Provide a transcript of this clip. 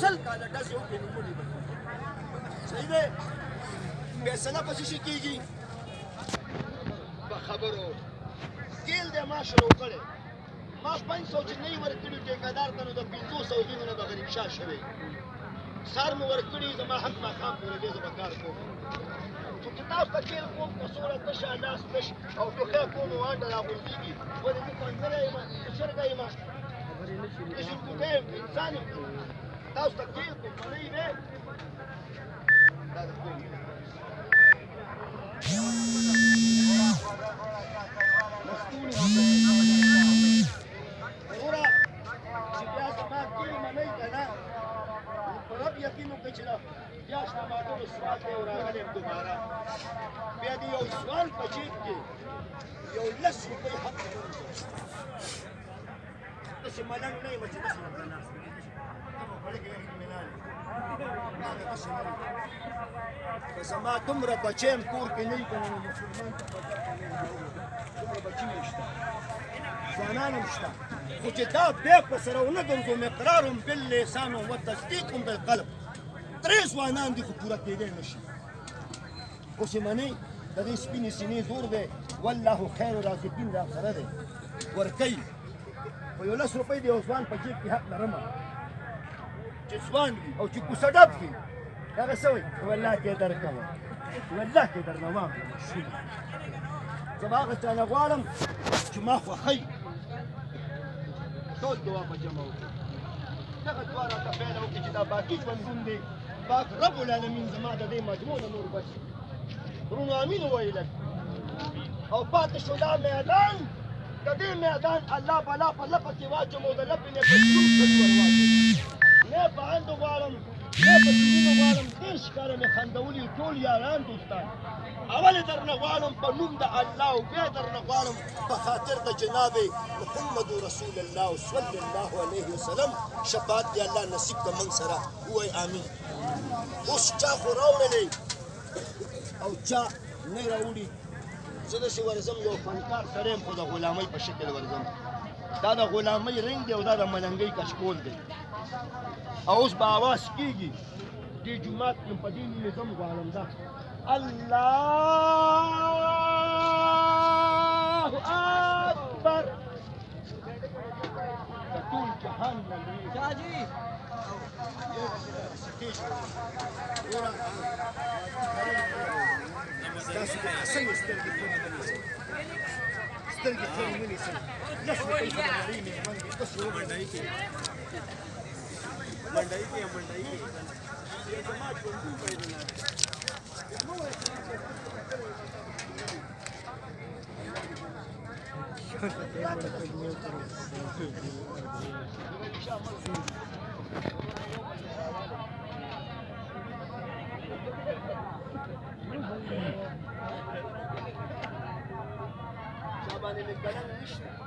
سل کاله ډز یو کې نیولې ده صحیح دی فیصله پسې شي کېږي په خبرو تیل دی ما شروع کړی ما 500 چې نه یې ورکړي ټیکهدار ته نو د 500 دینو نه به غریب شاه شوی سار مو ورکړي زما حق ماښام پورې دی زه به کار کوم خو چې تاسو ته تیل کوم کڅوړه تشه لاس تش او ټوخی کوم وانډه راغورځېږي ولې زه کنځلی یم زه چرګه یم زه شرکوټی یم انسان یم تاسو ته تیل کوم منۍ دی دا د کوم وګوره چې بیا زما تیل منۍ که نه په رب یقین وکړئ چې بیا شته ما ټولو سوال دی او راغلی یم دوباره بیا د یو سوال په جیب کې یو 10 روپۍ حق داسې ملنګ نه یم چې داسې ورته ناست که زما دومره بچی یم کور کې نه وي که نه نو مسلمان ته دومره بچي مې شته ځوانان هم شته خو چې دا بیک ورسره ونه ګرځو مقرار باللسان و تصدیق بالقلب 3 ځوانان دي خو پوره کېدی نه شي اوس یې منئ د دې سپینې سینې زور دی والله خیر رازقین دا سره دی ورکوي خو یو 10 روپۍ د یو ځوان په جیب کې حق لرمه چې ځوان وي او چې کوڅه ډب کړي هغه څه وایي والله کې یې درکوم والله کې یې درنوام زه به هغه چا نه غواړم چې ما خوښوي ټول دعا به جمع وکړي دغه دعا راته پیله وکړي چې دا باقي ژوندون دی پاک رب العالمین زما د دې مجموع نه نور بچ درونو امین وویلل او پاتې شو دا میدان د دې میدان الله بلا په لپه کې واچوم او د لپې نه په ژوند کلي ور واچوم نه په اندو غواړم نه په سرونو غواړم دېرش کاله مې خندولي ټول یاران دوستان اول یې درنه غواړم په نوم د الله او بیا یې درنه غواړم په خاطر د جناب محمد رسول الله صلی الله علیه وسلم شفاعت دې الله نصیب کړه موږ سره ووایي امین اوس چا خو راوړلی او چا نه راوړي زه داسې ورځم یو فنکار سړی یم خو د غلامۍ په شکل ورځم دا د غلامۍ رنګ دی او دا د ملنګۍ کشکول دی او اوس به اواز کېږي دې جومات کې په دې نظم غواړم دا الله اکبر د ټول جهان نه لوی تاسو څنګه سترګې پرې ونیسئ سترګې پرې ونیسئ 10 روپۍ په نړۍ مهرباني وکړئ تاسو منډایي کې منډایي کې زما ژوندون پیدا نه شابانه مې کلنګ نشته